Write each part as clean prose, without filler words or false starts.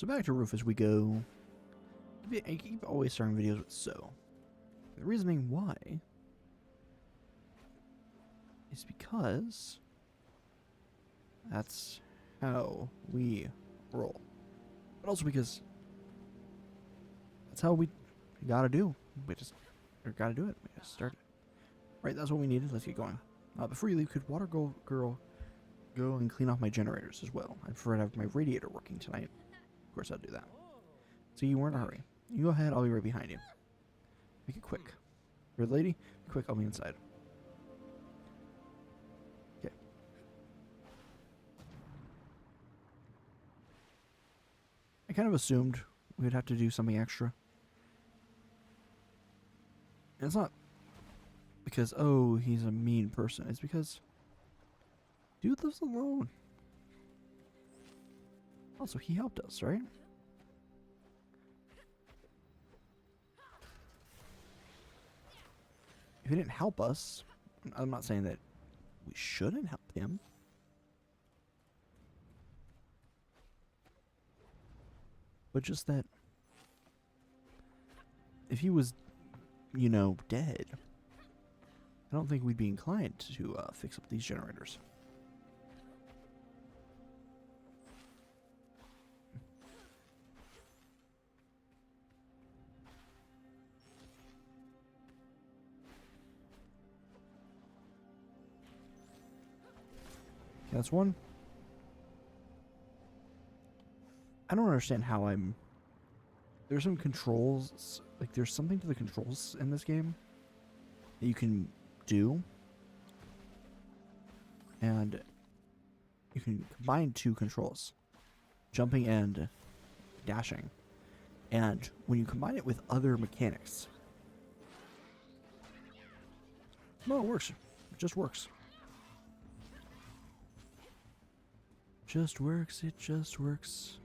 So back to roof as we go. I keep always starting videos with so. The reasoning why is because that's how we roll. But also because that's how we gotta do. We just gotta do it. We gotta start it. Right, that's what we needed. Let's get going. Before you leave, could Water Girl go and clean off my generators as well? I prefer to have my radiator working tonight. Of course, I'll do that. So you weren't in a hurry. You go ahead, I'll be right behind you. Make it quick. You're the lady? Quick, I'll be inside. Okay. I kind of assumed we'd have to do something extra. And it's not because, oh, he's a mean person. It's because dude lives alone. Also, he helped us, right? If he didn't help us, I'm not saying that we shouldn't help him. But just that if he was, you know, dead, I don't think we'd be inclined to fix up these generators. That's one. I don't understand how I'm... There's some controls, like there's something to the controls in this game that you can do. And you can combine two controls, jumping and dashing. And when you combine it with other mechanics, no, it works. It just works. Just works, it just works.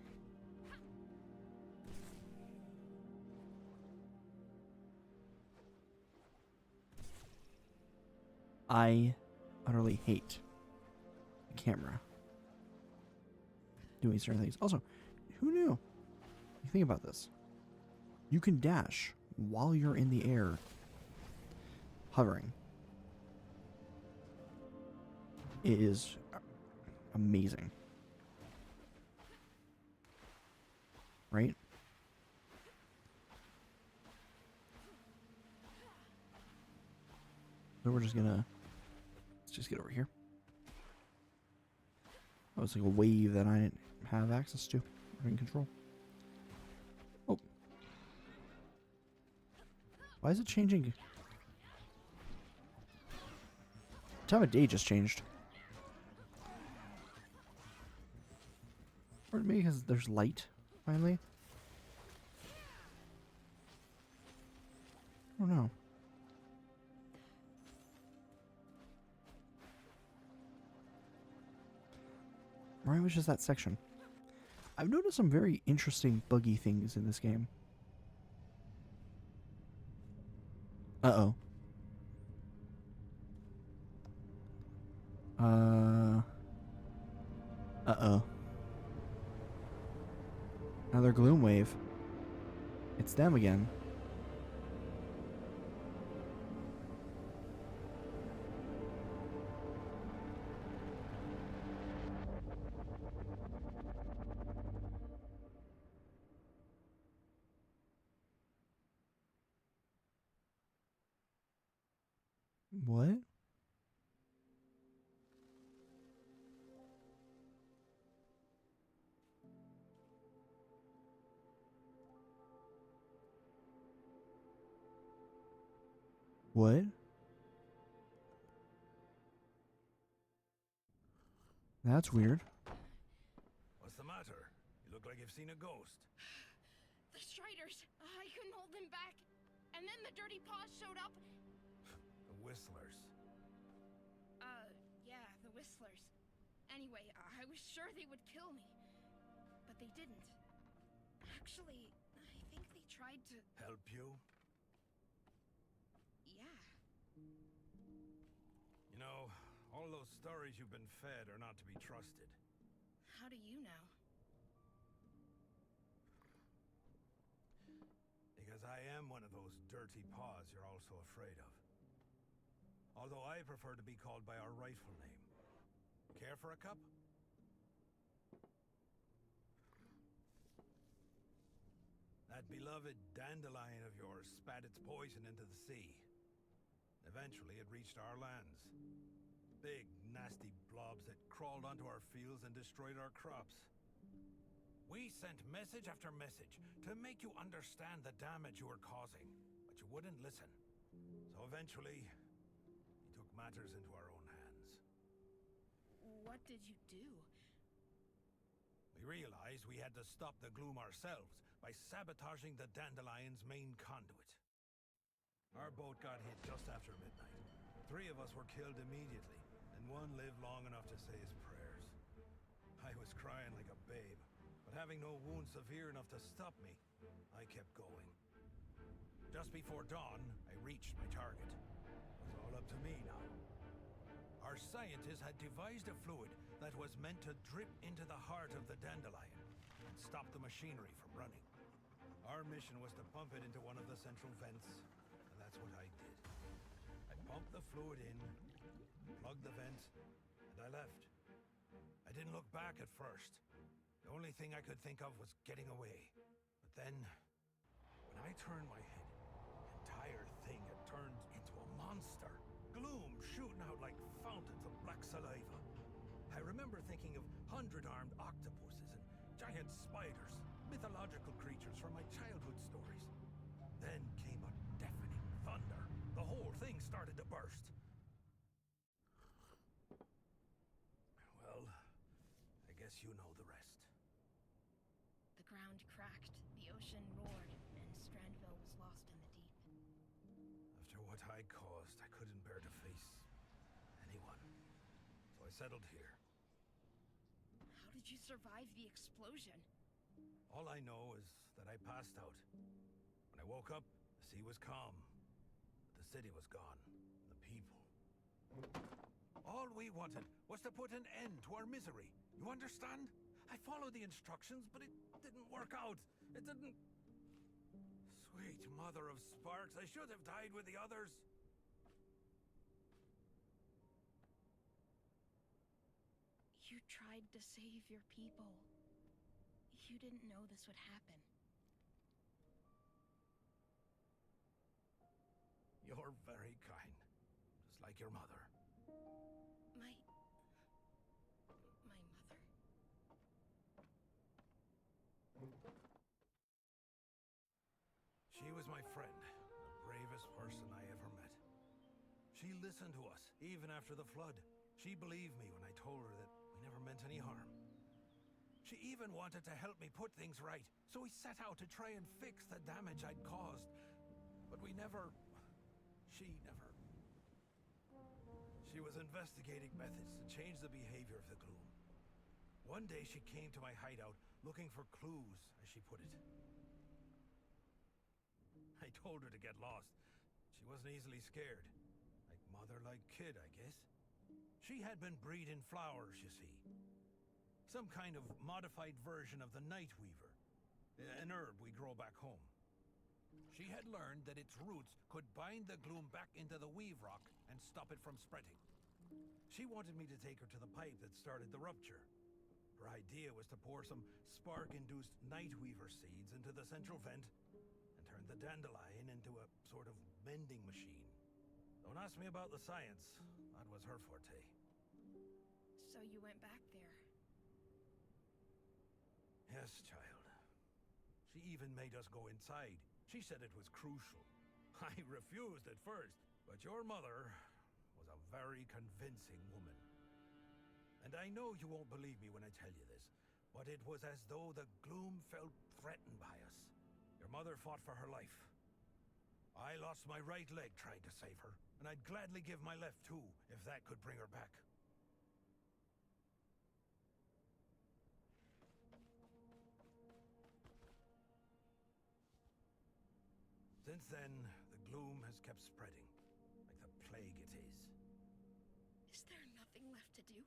I utterly hate the camera doing certain things. Also, who knew? You think about this. You can dash while you're in the air, hovering. It is amazing. Right? So we're just gonna... Let's just get over here. Oh, it's like a wave that I didn't have access to or in control. Oh. Why is it changing? Time of day just changed. Or maybe because there's light, finally. I don't know. Or it was just that section. I've noticed some very interesting buggy things in this game. Uh-oh. Uh-oh. Another gloom wave. It's them again. What? What? That's weird. What's the matter? You look like you've seen a ghost. The Striders! I couldn't hold them back. And then the dirty paws showed up. The Whistlers. Yeah, the Whistlers. Anyway, I was sure they would kill me. But they didn't. Actually, I think they tried to... Help you? Yeah. You know, all those stories you've been fed are not to be trusted. How do you know? am one of those dirty paws you're all so afraid of. Although I prefer to be called by our rightful name. Care for a cup? That beloved dandelion of yours spat its poison into the sea. Eventually, it reached our lands. Big, nasty blobs that crawled onto our fields and destroyed our crops. We sent message after message to make you understand the damage you were causing, but you wouldn't listen. So eventually, we took matters into our own hands. What did you do? We realized we had to stop the gloom ourselves by sabotaging the Dandelion's main conduit. Our boat got hit just after midnight. 3 of us were killed immediately, and 1 lived long enough to say his prayers. I was crying like a babe, but having no wound severe enough to stop me, I kept going. Just before dawn, I reached my target. It was all up to me now. Our scientists had devised a fluid that was meant to drip into the heart of the dandelion and stop the machinery from running. Our mission was to pump it into one of the central vents, and that's what I did. I pumped the fluid in, plugged the vent, and I left. I didn't look back at first. The only thing I could think of was getting away. But then, when I turned my head, the entire thing had turned into a monster. Gloom shooting out like fountains of black saliva. I remember thinking of 100-armed octopuses and giant spiders, mythological creatures from my childhood stories. Then came a deafening thunder. The whole thing started to burst. Well, I guess you know the rest. The ground cracked, the ocean roared, and Strandville was lost in the deep. After what I caused, I couldn't bear to face anyone. So I settled here. How did you survive the explosion? All I know is that I passed out. When I woke up, the sea was calm. But the city was gone. The people. All we wanted was to put an end to our misery. You understand? I followed the instructions, but it didn't work out. It didn't... Sweet mother of sparks, I should have died with the others. You tried to save your people. You didn't know this would happen. You're very kind. Just like your mother. My mother? She was my friend, the bravest person I ever met. She listened to us, even after the flood. She believed me when I told her that we never meant any harm. She even wanted to help me put things right, so we set out to try and fix the damage I'd caused. But we never... She never... She was investigating methods to change the behavior of the gloom. One day she came to my hideout looking for clues, as she put it. I told her to get lost. She wasn't easily scared. Like mother, like kid, I guess. She had been breeding flowers, you see. Some kind of modified version of the night weaver. An herb we grow back home. She had learned that its roots could bind the gloom back into the weave rock and stop it from spreading. She wanted me to take her to the pipe that started the rupture. Her idea was to pour some spark-induced night weaver seeds into the central vent and turn the dandelion into a sort of mending machine. Don't ask me about the science. That was her forte. So you went back there. Yes, child. She even made us go inside. She said it was crucial. I refused at first, but your mother was a very convincing woman. And I know you won't believe me when I tell you this, but it was as though the gloom felt threatened by us. Your mother fought for her life. I lost my right leg trying to save her, and I'd gladly give my left too, if that could bring her back. Since then, the gloom has kept spreading, like the plague it is. Is there nothing left to do?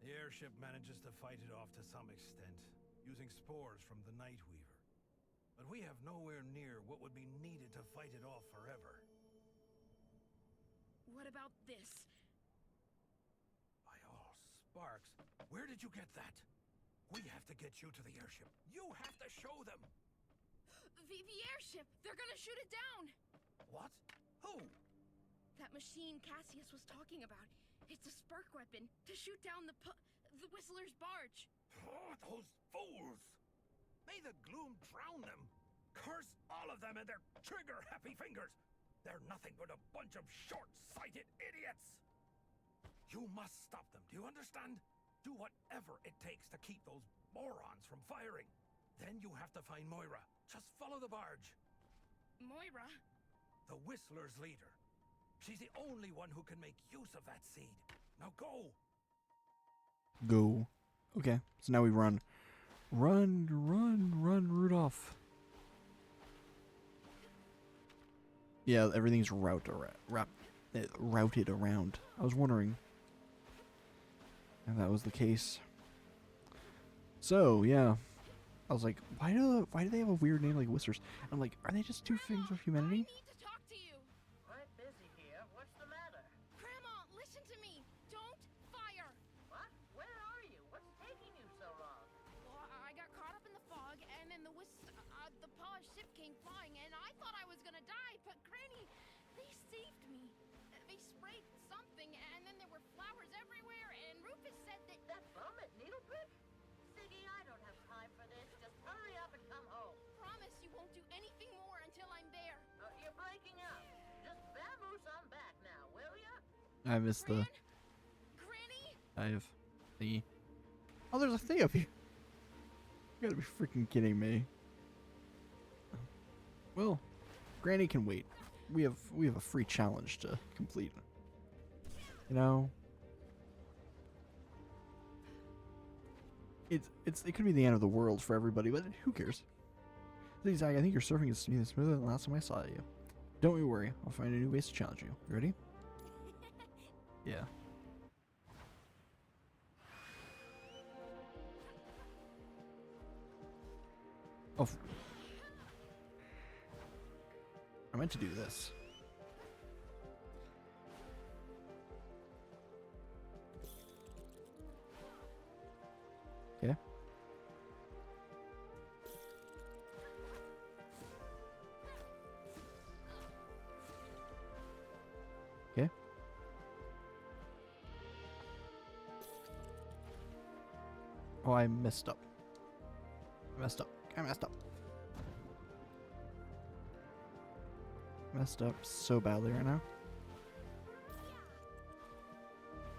The airship manages to fight it off to some extent, using spores from the Night Weaver. but we have nowhere near what would be needed to fight it off forever. What about this? By all sparks, where did you get that? We have to get you to the airship. You have to show them. The airship! They're gonna shoot it down! What? Who? That machine Cassius was talking about. It's a spark weapon to shoot down the Whistler's barge. Oh, those fools! May the gloom drown them! Curse all of them and their trigger-happy fingers! They're nothing but a bunch of short-sighted idiots! You must stop them, do you understand? Do whatever it takes to keep those morons from firing. Then you have to find Moira. Just follow the barge. Moira? The Whistler's leader. She's the only one who can make use of that seed. Now go! Go. Okay, so now we run. Run, Rudolph. Yeah, everything's routed around. I was wondering if that was the case. So, yeah. I was like, why do they have a weird name like Whisters? I'm like, are they just two things of humanity? I need to talk to you. I'm busy here. What's the matter? Grandma, listen to me. Don't fire. What? Where are you? What's taking you so long? Well, I got caught up in the fog, and then the Paw ship came flying, and I thought I was gonna die, but Granny, they saved me. They sprayed something, and then there were flowers everywhere, and Rufus said that... That bum at Needleprick? Siggy, I don't have time for this. Just hurry up and come home. Promise you won't do anything more until I'm there. You're breaking up. Just vamoose on back now, will ya? I missed the... Granny? I have the... Oh, there's a thing up here. You gotta be freaking kidding me. Well, Granny can wait. We have a free challenge to complete. You know? It could be the end of the world for everybody, but who cares? Zach, I think your surfing is smoother than the last time I saw you. Don't you worry, I'll find a new base to challenge you. You ready? Yeah. Oh. I meant to do this. Okay. Okay. Oh, I messed up. I messed up. Messed up so badly right now.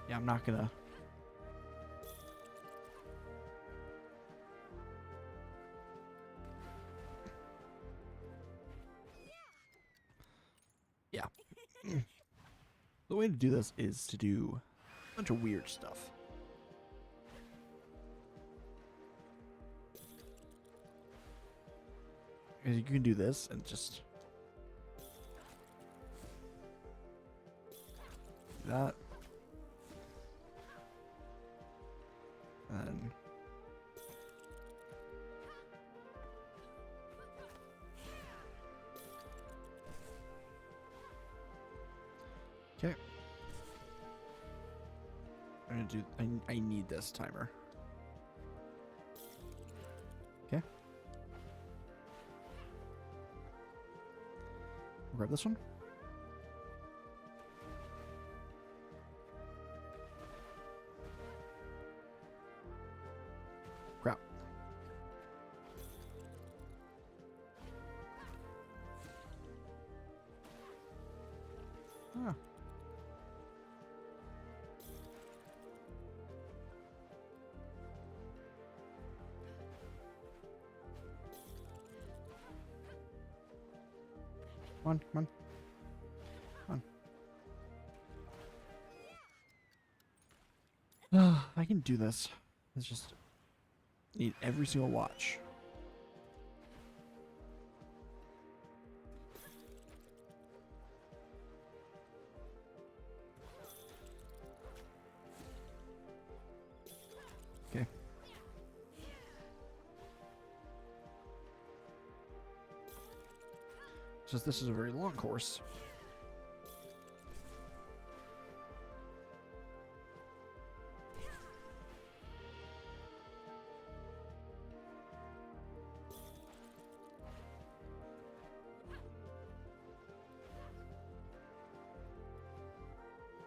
Yeah, I'm not gonna. Yeah. The way to do this is to do a bunch of weird stuff. Because you can do this and just do that. And okay. I'm gonna do. I need this timer. Okay. Grab this one. Crap. Ah. Come on. I can do this. It's just need every single watch. Okay. Since this is a very long course.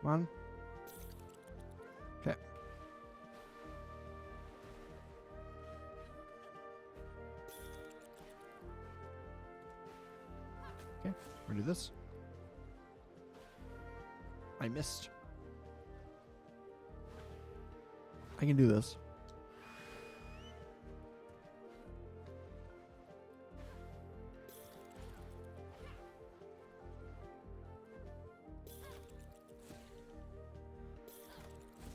Come on. Okay. Okay, we're gonna do this. I missed. I can do this.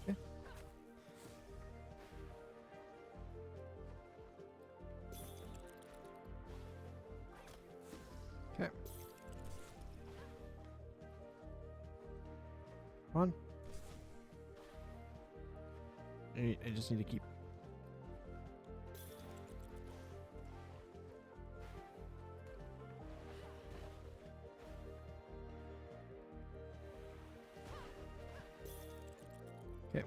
Okay. Okay. Come on. I just need to keep. Okay.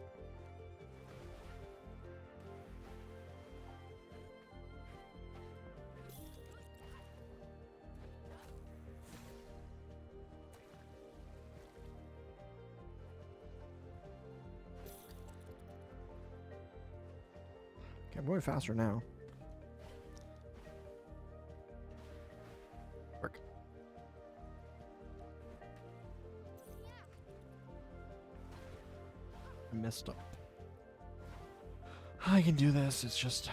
Okay, I'm going faster now. Work. I messed up. I can do this. It's just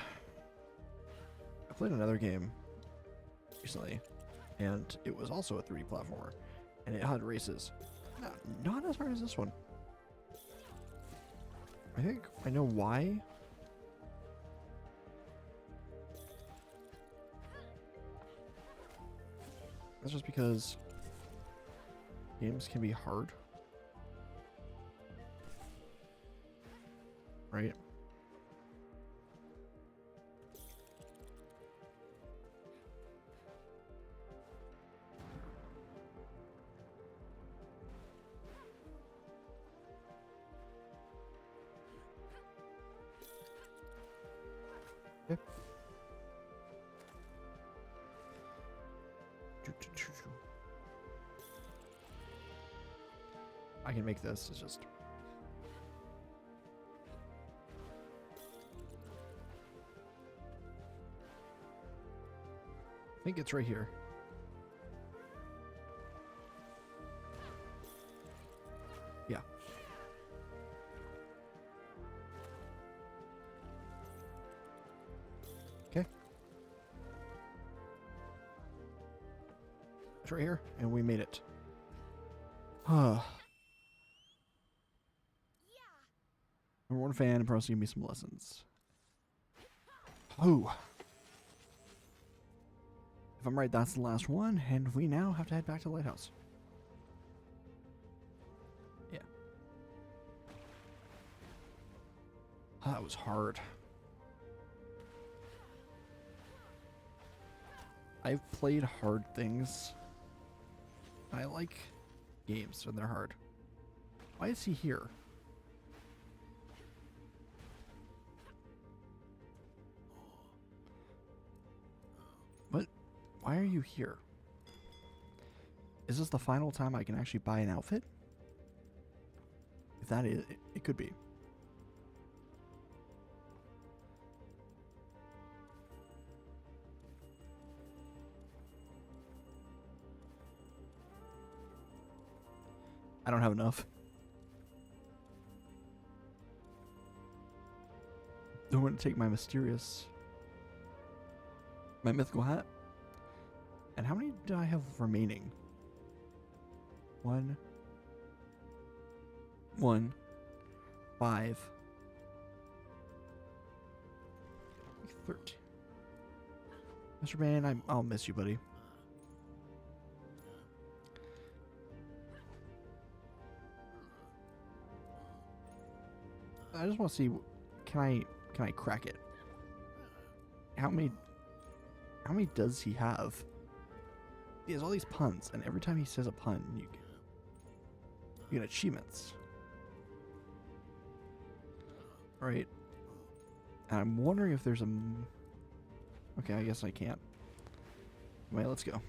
I played another game recently, and it was also a 3D platformer, and it had races. Not as hard as this one. I think I know why. That's just because games can be hard. Right? Yep. I can make this. It's just I think it's right here. Yeah. Okay. It's right here, and we made it. Huh. Number one fan, and promise to give me some lessons. Oh. If I'm right, that's the last one, and we now have to head back to the lighthouse. Yeah. That was hard. I've played hard things. I like games when they're hard. Why is he here? Why are you here? Is this the final time I can actually buy an outfit? If that is, it could be. I don't have enough. I'm going to take my mythical hat. And how many do I have remaining? 1, 5, 13. Mr. Man, I'll miss you, buddy. I just want to see, can I crack it? How many does he have? He has all these puns, and every time he says a pun, you get achievements. Right? And I'm wondering if there's a... Okay, I guess I can't. Wait, let's go.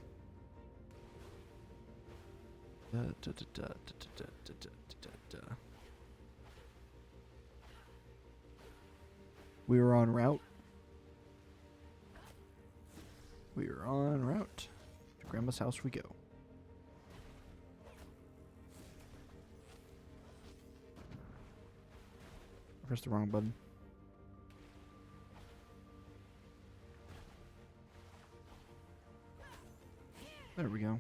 We were en route. We are en route. To Grandma's house we go. I pressed the wrong button. There we go.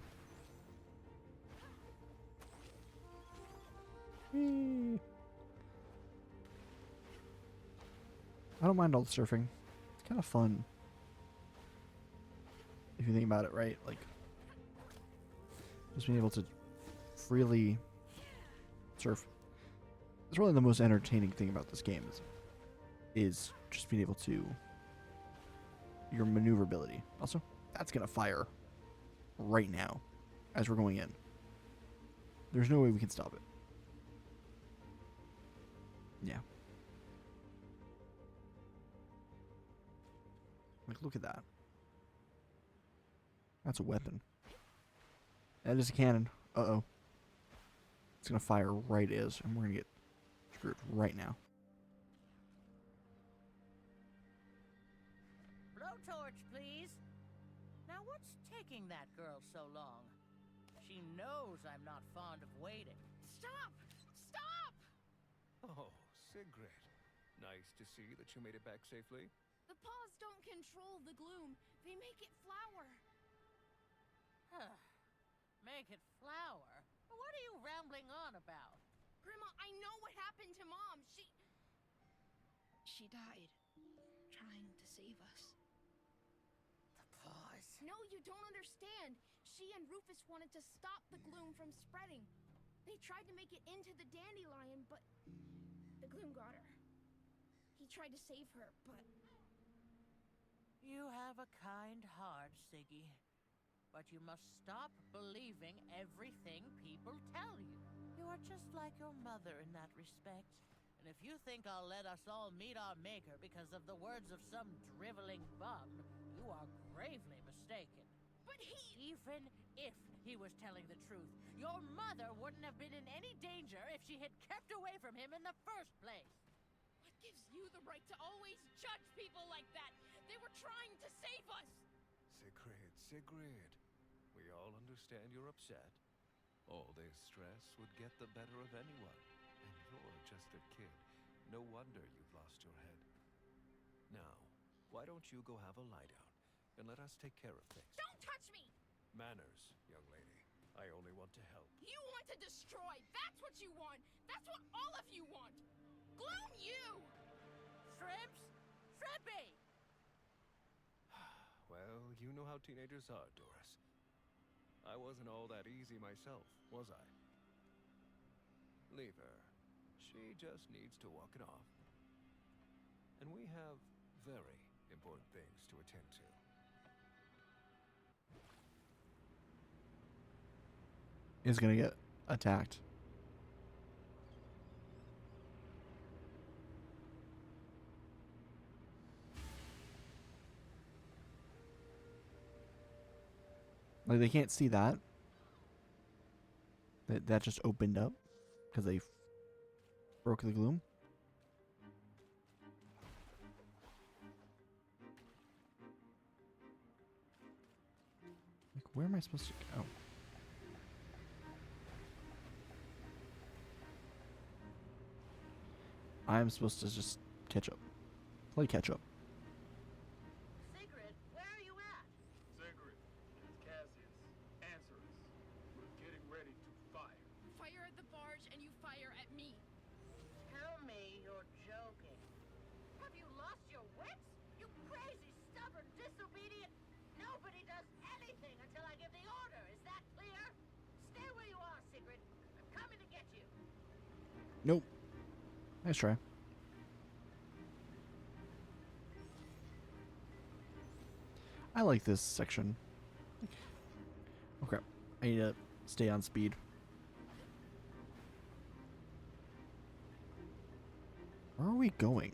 Whee. I don't mind all the surfing. It's kind of fun. If you think about it, right? Like, just being able to freely surf. It's really the most entertaining thing about this game is just being able to... your maneuverability. Also, that's going to fire right now as we're going in. There's no way we can stop it. Yeah. Like, look at that. That's a weapon. That is a cannon. Uh-oh. It's going to fire right as, and we're going to get screwed right now. Blowtorch, please. Now, what's taking that girl so long? She knows I'm not fond of waiting. Stop! Stop! Oh, Sigrid. Nice to see that you made it back safely. The paws don't control the gloom. They make it flower. Huh. Make it flower? What are you rambling on about? Grandma, I know what happened to Mom. She died trying to save us. The paws. No, you don't understand. She and Rufus wanted to stop the gloom from spreading. They tried to make it into the dandelion, but the gloom got her. He tried to save her, but... You have a kind heart, Siggy. But you must stop believing everything people tell you. You are just like your mother in that respect. And if you think I'll let us all meet our maker because of the words of some driveling bum, you are gravely mistaken. But he... Even if he was telling the truth, your mother wouldn't have been in any danger if she had kept away from him in the first place. What gives you the right to always judge people like that? They were trying to save us! Sigrid. We all understand you're upset. All this stress would get the better of anyone. And you're just a kid. No wonder you've lost your head. Now, why don't you go have a lie down and let us take care of things? Don't touch me! Manners, young lady. I only want to help. You want to destroy! That's what you want! That's what all of you want! Gloom you! Shrimps? Shrimpy! Well, you know how teenagers are, Doris. I wasn't all that easy myself, was I? Leave her. She just needs to walk it off. And we have very important things to attend to. Is going to get attacked. Like, they can't see that. That just opened up because they broke the gloom. Like, where am I supposed to go? I'm supposed to just catch up. Play catch up. Sigrid, where are you at? Sigrid, it's Cassius. Answer us. We're getting ready to fire. Fire at the barge and you fire at me. Tell me you're joking. Have you lost your wits? You crazy, stubborn, disobedient... Nobody does anything until I give the order. Is that clear? Stay where you are, Sigrid. I'm coming to get you. Nope. Nice try. I like this section. I need to stay on speed. Where are we going?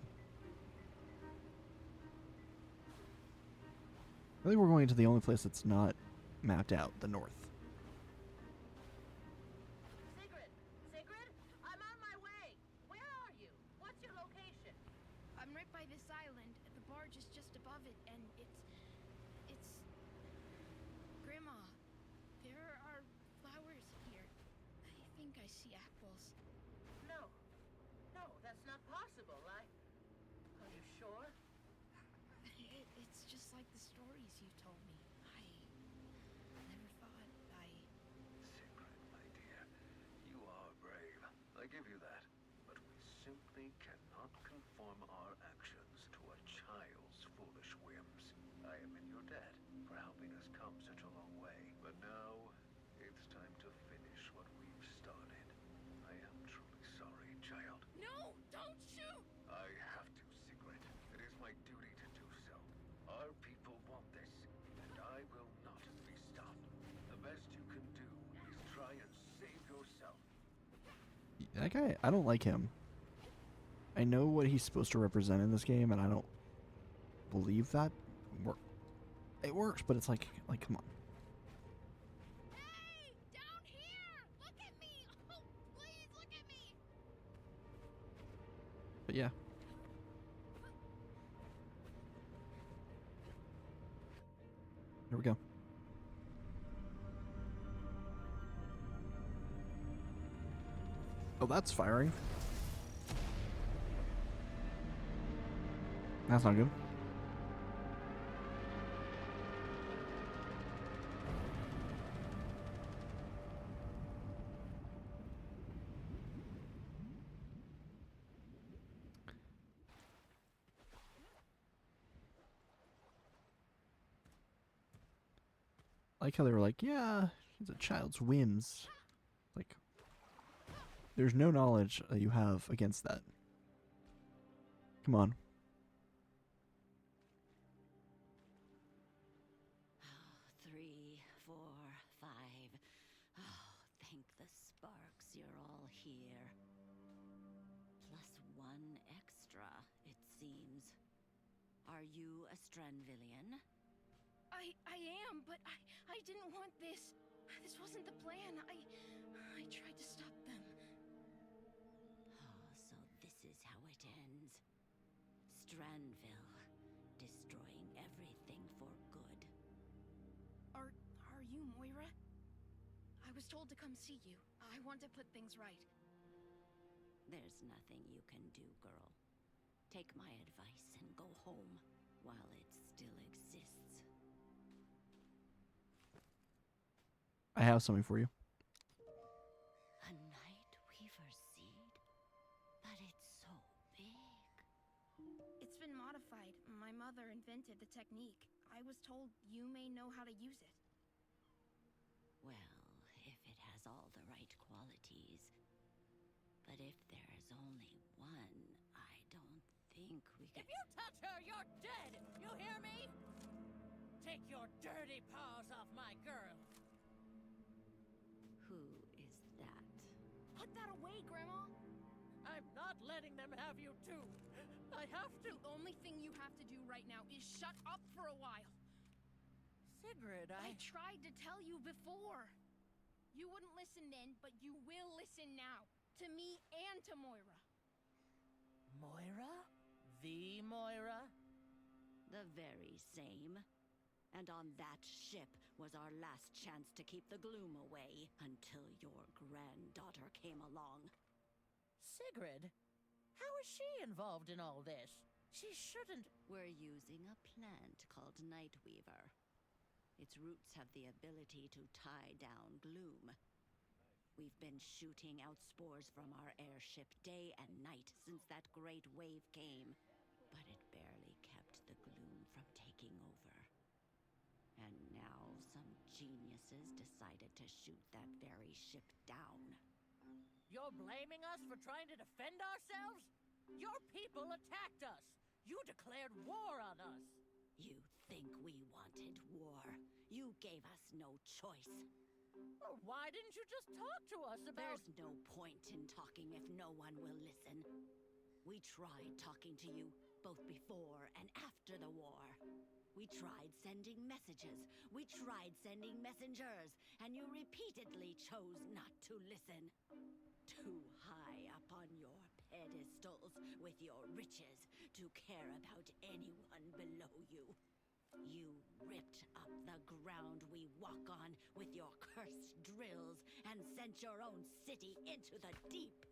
I think we're going to the only place that's not mapped out, the north. Sigrid! Sigrid! I'm on my way! Where are you? What's your location? I'm right by this island. The barge is just above it, and it's... Grandma, there are flowers here. I think I see apples. No. No, that's not possible. Are you sure? It's just like the stories you told me. I never thought Sigrid, my dear, you are brave. I give you that. But we simply cannot conform our actions to a child's foolish whims. I am in your debt for helping us come such a long way. But now, it's time to finish what we've started. I am truly sorry, child. No! Don't shoot! I have to, Sigrid. It is my duty to do so. Our people want this, and I will not be stopped. The best you can do is try and save yourself. That guy, I don't like him. I know what he's supposed to represent in this game, and I don't believe that it works, but it's like, come on. Hey! Down here! Look at me! Oh, please look at me! But yeah. Here we go. Oh, that's firing. That's not good. I like how they were like, yeah, it's a child's whims. Like, there's no knowledge that you have against that. Come on. Oh, 3, 4, 5. Oh, thank the sparks you're all here. Plus 1 extra, it seems. Are you a Stranvillian? I am, but I didn't want this. This wasn't the plan. I tried to stop them. Oh, so this is how it ends. Stranville, destroying everything for good. Are you Moira? I was told to come see you. I want to put things right. There's nothing you can do, girl. Take my advice and go home while it still exists. I have something for you. A Nightweaver seed? But it's so big. It's been modified. My mother invented the technique. I was told you may know how to use it. Well, if it has all the right qualities. But if there's only one, I don't think we can... If you touch her, you're dead! You hear me? Take your dirty paws off my girl! Who is that? Put that away, Grandma! I'm not letting them have you too! I have to! The only thing you have to do right now is shut up for a while. Sigrid, I tried to tell you before. You wouldn't listen then, but you will listen now. To me and to Moira. Moira? The Moira? The very same. And on that ship was our last chance to keep the gloom away until your granddaughter came along. Sigrid? How is she involved in all this? She shouldn't... We're using a plant called Nightweaver. Its roots have the ability to tie down gloom. We've been shooting out spores from our airship day and night since that great wave came, but it barely kept the gloom from taking over. And now some geniuses decided to shoot that very ship down. You're blaming us for trying to defend ourselves? Your people attacked us! You declared war on us! You think we wanted war? You gave us no choice. Or why didn't you just talk to us about... There's no point in talking if no one will listen. We tried talking to you, both before and after the war. We tried sending messages. We tried sending messengers, and you repeatedly chose not to listen. Too high up on your pedestals with your riches to care about anyone below you. You ripped up the ground we walk on with your cursed drills and sent your own city into the deep.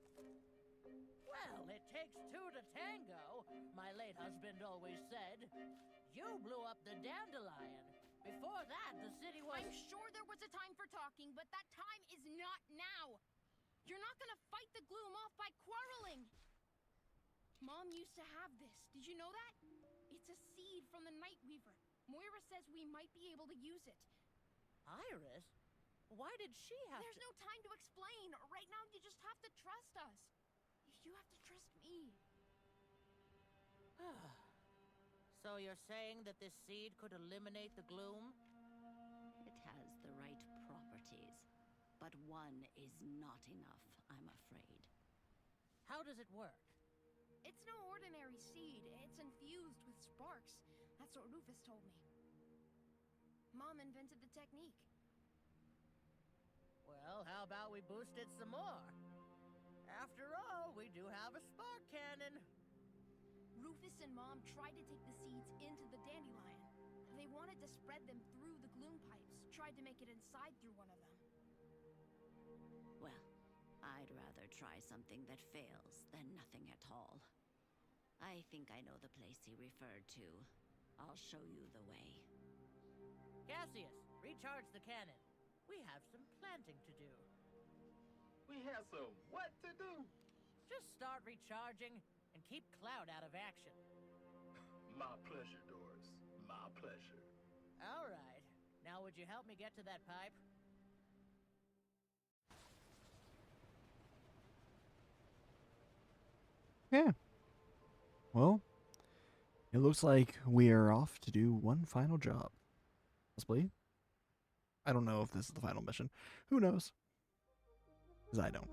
Well, it takes two to tango, my late husband always said. You blew up the dandelion. Before that, the city was... I'm sure there was a time for talking, but that time is not now. You're not gonna fight the gloom off by quarreling. Mom used to have this. Did you know that? It's a seed from the Nightweaver. Moira says we might be able to use it. Iris? Why did she have There's no time to explain. Right now, you just have to trust us. You have to trust me. So you're saying that this seed could eliminate the gloom? It has the right properties, but one is not enough, I'm afraid. How does it work? It's no ordinary seed. It's infused with sparks. That's what Rufus told me. Mom invented the technique. Well, how about we boost it some more? After all, we do have a spark cannon. Rufus and Mom tried to take the seeds into the dandelion. They wanted to spread them through the gloom pipes, tried to make it inside through one of them. Well, I'd rather try something that fails than nothing at all. I think I know the place he referred to. I'll show you the way. Cassius, recharge the cannon. We have some planting to do. We have some what to do? Just start recharging and keep Cloud out of action. My pleasure, Doris. My pleasure. All right. Now would you help me get to that pipe? Yeah. Well, it looks like we are off to do one final job. Possibly. I don't know if this is the final mission. Who knows? Because I don't.